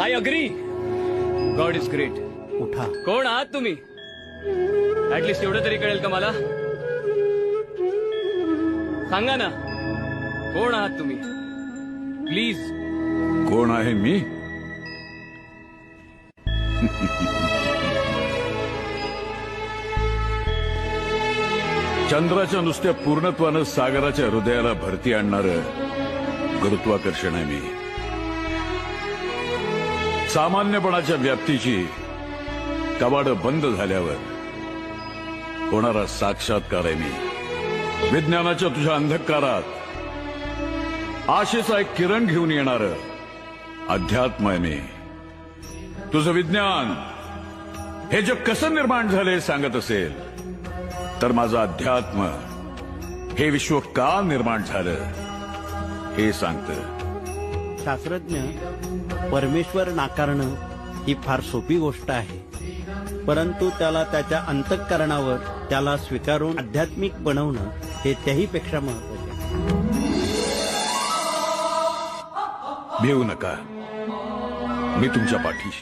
I agree. God is great. उठा. कोण आहात तुम्ही? ऍटलिस्ट एवढं तरी कळेल का मला? सांगा ना, कोण आहात तुम्ही? प्लीज. कोण आहे मी? चंद्राच्या नुसत्या पूर्णत्वानं सागराच्या हृदयाला भरती आणणारं गुरुत्वाकर्षण आहे मी. सामान्यपणाच्या व्याप्तीची कवाडं बंद झाल्यावर होणारा साक्षात्कार आहे मी. विज्ञानाच्या तुझ्या अंधकारात आशेचा एक किरण घेऊन येणारं अध्यात्म आहे मी. तुझं विज्ञान हे जग कसं निर्माण झालंय सांगत असेल, तर माझं अध्यात्म हे विश्व का निर्माण झालं हे सांगतं. शास्त्रज्ञ परमेश्वर नाकारणं ही फार सोपी गोष्ट आहे, परंतु त्याला त्याच्या अंतःकरणावर त्याला स्वीकारून आध्यात्मिक बनवणं हे त्याहीपेक्षा महत्वाचे आहे. भिवू नका, मी तुमच्या पाठीशी.